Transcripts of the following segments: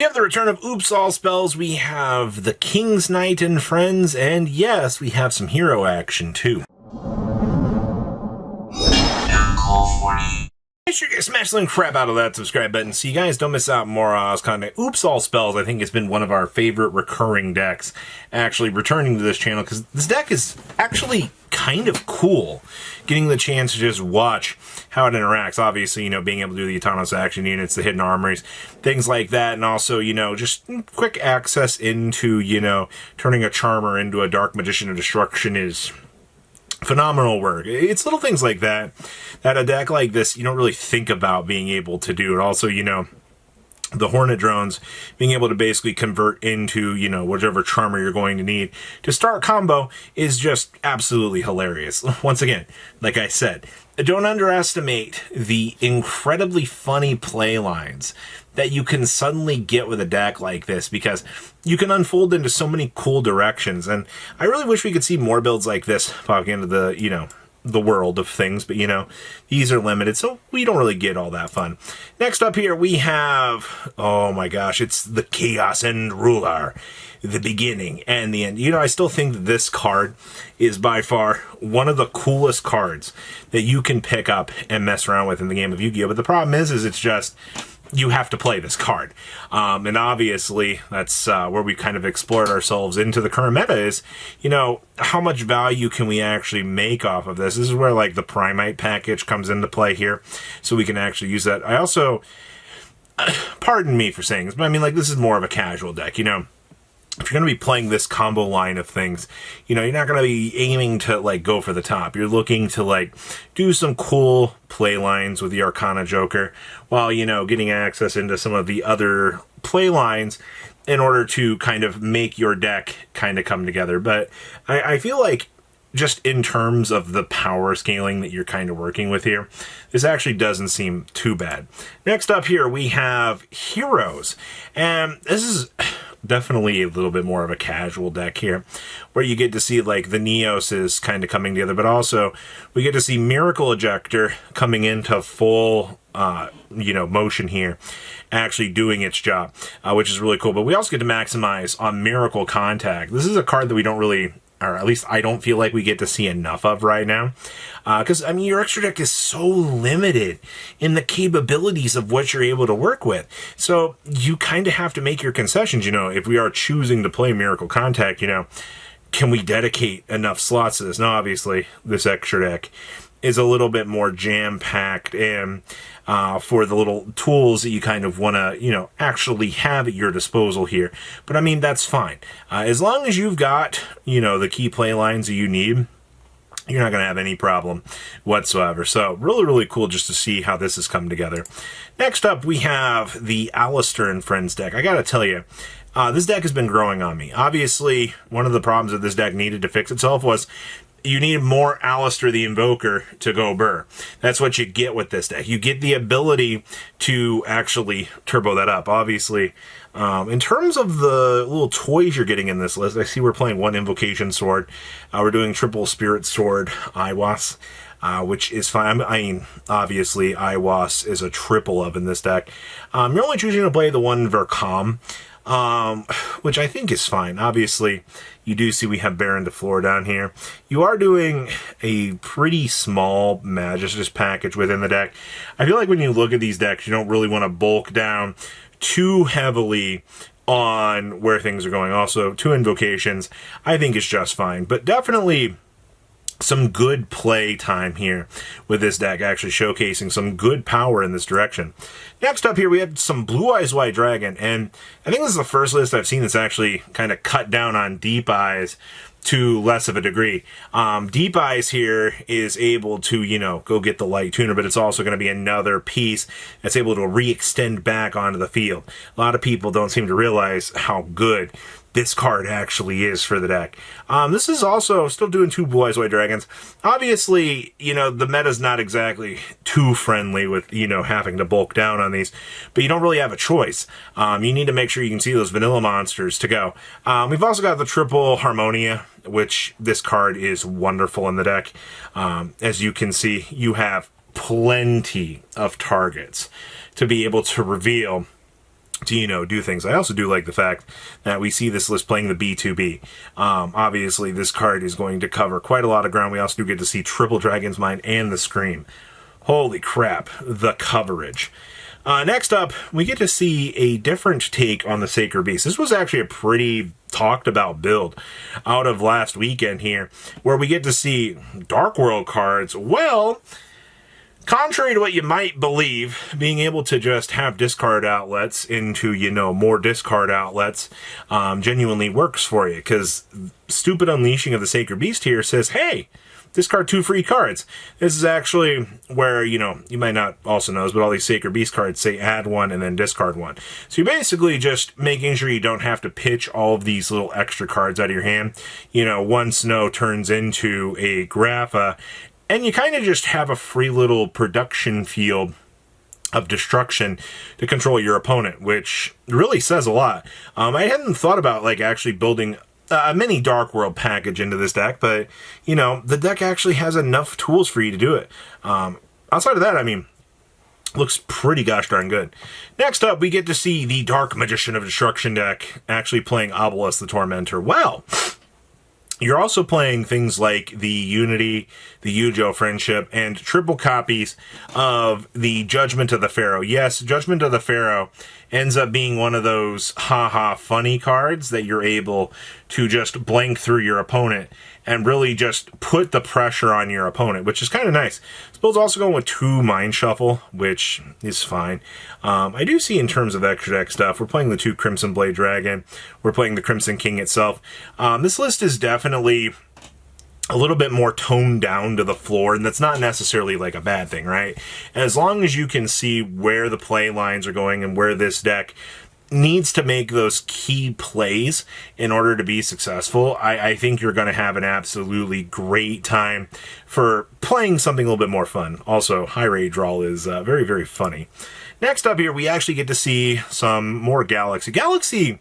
We have the return of Oops All Spells, we have the King's Knight and Friends, and yes, we have some hero action too. Make sure you smash the crap out of that subscribe button so you guys don't miss out more content. Oops All Spells, I think, has been one of our favorite recurring decks actually returning to this channel, because this deck is actually kind of cool. Getting the chance to just watch how it interacts. Obviously, you know, being able to do the autonomous action units, the hidden armories, things like that, and also, you know, just quick access into, you know, turning a Charmer into a Dark Magician of Destruction is phenomenal work. It's little things like that a deck like this you don't really think about being able to do. And also, you know, the Hornet drones being able to basically convert into, you know, whichever Charmer you're going to need to start combo is just absolutely hilarious. Once again, like I said, don't underestimate the incredibly funny play lines that you can suddenly get with a deck like this, because you can unfold into so many cool directions. And I really wish we could see more builds like this popping into the, you know, the world of things, but you know, these are limited, so we don't really get all that fun. Next up here we have, oh my gosh, it's the Chaos End Ruler, the beginning and the end. You know, I still think that this card is by far one of the coolest cards that you can pick up and mess around with in the game of Yu-Gi-Oh! But the problem is it's just, you have to play this card. And obviously, that's where we kind of explored ourselves into the current meta is, you know, how much value can we actually make off of this? This is where, like, the Primite package comes into play here, so we can actually use that. I also, pardon me for saying this, but I mean, like, this is more of a casual deck, you know? If you're going to be playing this combo line of things, you know, you're not going to be aiming to, like, go for the top. You're looking to, like, do some cool play lines with the Arcana Joker while, you know, getting access into some of the other play lines in order to kind of make your deck kind of come together. But I feel like just in terms of the power scaling that you're kind of working with here, this actually doesn't seem too bad. Next up here, we have Heroes. And this is definitely a little bit more of a casual deck here, where you get to see, like, the Neos is kind of coming together, but also we get to see Miracle Ejector coming into full, you know, motion here, actually doing its job, which is really cool. But we also get to maximize on Miracle Contact. This is a card that we don't really, or at least I don't feel like we get to see enough of right now. Because, I mean, your extra deck is so limited in the capabilities of what you're able to work with. So you kind of have to make your concessions, you know, if we are choosing to play Miracle Contact, you know, can we dedicate enough slots to this? Now, obviously, this extra deck is a little bit more jam-packed and for the little tools that you kind of want to, you know, actually have at your disposal here. But I mean, that's fine. As long as you've got, you know, the key play lines that you need, you're not going to have any problem whatsoever. So really, really cool just to see how this has come together. Next up, we have the Alistair and Friends deck. I got to tell you, this deck has been growing on me. Obviously, one of the problems that this deck needed to fix itself was you need more Alistair the Invoker to go burr. That's what you get with this deck. You get the ability to actually turbo that up. Obviously, in terms of the little toys you're getting in this list, I see we're playing one Invocation Sword. We're doing triple Spirit Sword Iwas, which is fine. I mean, obviously, Iwas is a triple of in this deck. You're only choosing to play the one Vercom, which I think is fine. Obviously, you do see we have Baron de Fleur down here. You are doing a pretty small Magistus package within the deck. I feel like when you look at these decks, you don't really want to bulk down too heavily on where things are going. Also, 2 Invocations, I think is just fine. But definitely some good play time here with this deck, actually showcasing some good power in this direction. Next up here, we have some Blue Eyes White Dragon, and I think this is the first list I've seen that's actually kind of cut down on Deep Eyes to less of a degree. Deep Eyes here is able to, you know, go get the Light Tuner, but it's also going to be another piece that's able to re-extend back onto the field. A lot of people don't seem to realize how good this card actually is for the deck. This is also still doing 2 Blue Eyes White Dragons. Obviously, you know, the meta's not exactly too friendly with, you know, having to bulk down on these, but you don't really have a choice. You need to make sure you can see those vanilla monsters to go. We've also got the triple Harmonia, which this card is wonderful in the deck. As you can see, you have plenty of targets to be able to reveal to, you know, do things. I also do like the fact that we see this list playing the B2B. Obviously, this card is going to cover quite a lot of ground. We also do get to see triple Dragon's Mind and the Scream. Holy crap, the coverage. Next up, we get to see a different take on the Sacred Beast. This was actually a pretty talked about build out of last weekend here, where we get to see Dark World cards. Well, contrary to what you might believe, being able to just have discard outlets into, you know, more discard outlets genuinely works for you, because stupid Unleashing of the Sacred Beast here says, hey, discard 2 free cards. This is actually where, you know, you might not also know, but all these Sacred Beast cards say add 1 and then discard 1. So you're basically just making sure you don't have to pitch all of these little extra cards out of your hand. You know, 1 Snow turns into a Grapha, and you kind of just have a free little production field of destruction to control your opponent, which really says a lot. I hadn't thought about, like, actually building a mini Dark World package into this deck, but, you know, the deck actually has enough tools for you to do it. Outside of that, I mean, looks pretty gosh darn good. Next up, we get to see the Dark Magician of Destruction deck actually playing Obelisk the Tormentor. Well, you're also playing things like the Unity, the Yujo Friendship, and triple copies of the Judgment of the Pharaoh. Yes, Judgment of the Pharaoh ends up being one of those haha funny cards that you're able to just blank through your opponent and really just put the pressure on your opponent, which is kind of nice. This build's also going with 2 Mind Shuffle, which is fine. I do see in terms of extra deck stuff, we're playing the 2 Crimson Blade Dragon, we're playing the Crimson King itself. This list is definitely a little bit more toned down to the floor, and that's not necessarily like a bad thing, right? As long as you can see where the play lines are going and where this deck needs to make those key plays in order to be successful, I think you're going to have an absolutely great time for playing something a little bit more fun. Also, High Rage Roll is very, very funny. Next up here, we actually get to see some more Galaxy. Galaxy,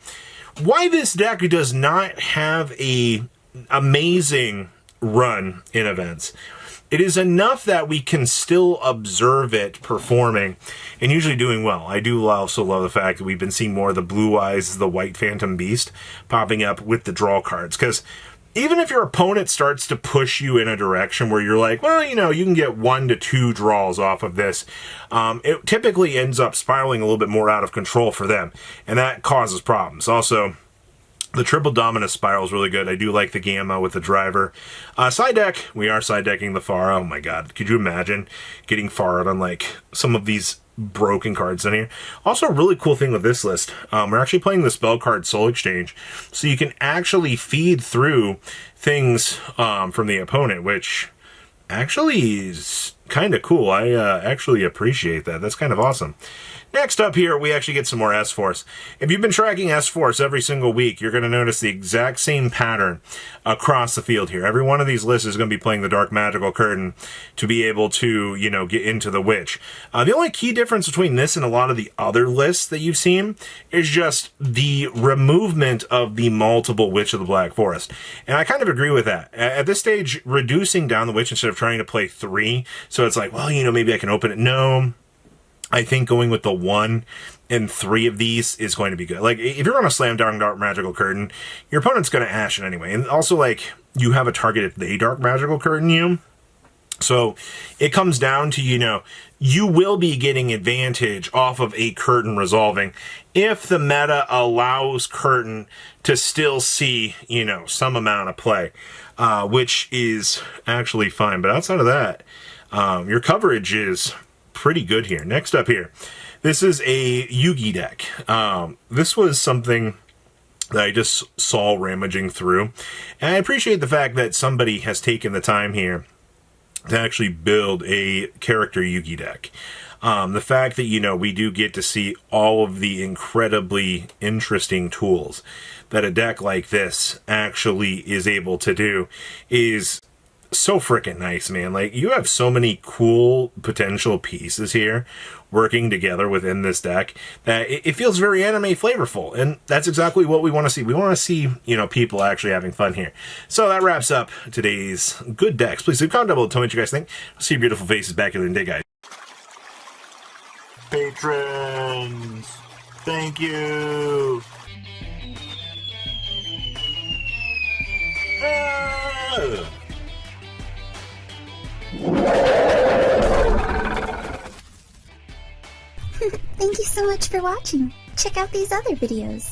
why this deck does not have a amazing run in events. It is enough that we can still observe it performing and usually doing well. I do also love the fact that we've been seeing more of the Blue Eyes, the White Phantom Beast popping up with the draw cards. Because even if your opponent starts to push you in a direction where you're like, well, you know, you can get 1 to 2 draws off of this, it typically ends up spiraling a little bit more out of control for them. And that causes problems. Also, the Triple Dominus Spiral is really good. I do like the Gamma with the driver. Side deck, we are side decking the Farah. Oh my god, could you imagine getting Farah on like some of these broken cards in here? Also, a really cool thing with this list, we're actually playing the spell card Soul Exchange, so you can actually feed through things from the opponent, which actually is kind of cool. I actually appreciate that. That's kind of awesome. Next up here, we actually get some more S-Force. If you've been tracking S-Force every single week, you're going to notice the exact same pattern across the field here. Every one of these lists is going to be playing the Dark Magical Curtain to be able to, you know, get into the Witch. The only key difference between this and a lot of the other lists that you've seen is just the removement of the multiple Witch of the Black Forest. And I kind of agree with that. At this stage, reducing down the Witch instead of trying to play 3, so it's like, well, you know, maybe I can open it. No. I think going with the 1 and 3 of these is going to be good. Like, if you're going to slam down Dark Magical Curtain, your opponent's going to ash it anyway. And also, like, you have a target if they Dark Magical Curtain you. So it comes down to, you know, you will be getting advantage off of a Curtain resolving if the meta allows Curtain to still see, you know, some amount of play, which is actually fine. But outside of that, your coverage is pretty good here. Next up here, this is a Yugi deck. This was something that I just saw rummaging through, and I appreciate the fact that somebody has taken the time here to actually build a character Yugi deck. The fact that, you know, we do get to see all of the incredibly interesting tools that a deck like this actually is able to do is so freaking nice, man. Like, you have so many cool potential pieces here working together within this deck that it feels very anime flavorful, and that's exactly what we want to see. We want to see, you know, people actually having fun here. So that wraps up today's good decks. Please leave a comment below, tell me what you guys think. I'll see your beautiful faces back in the day, guys. Patrons! Thank you. Thank you so much for watching. Check out these other videos.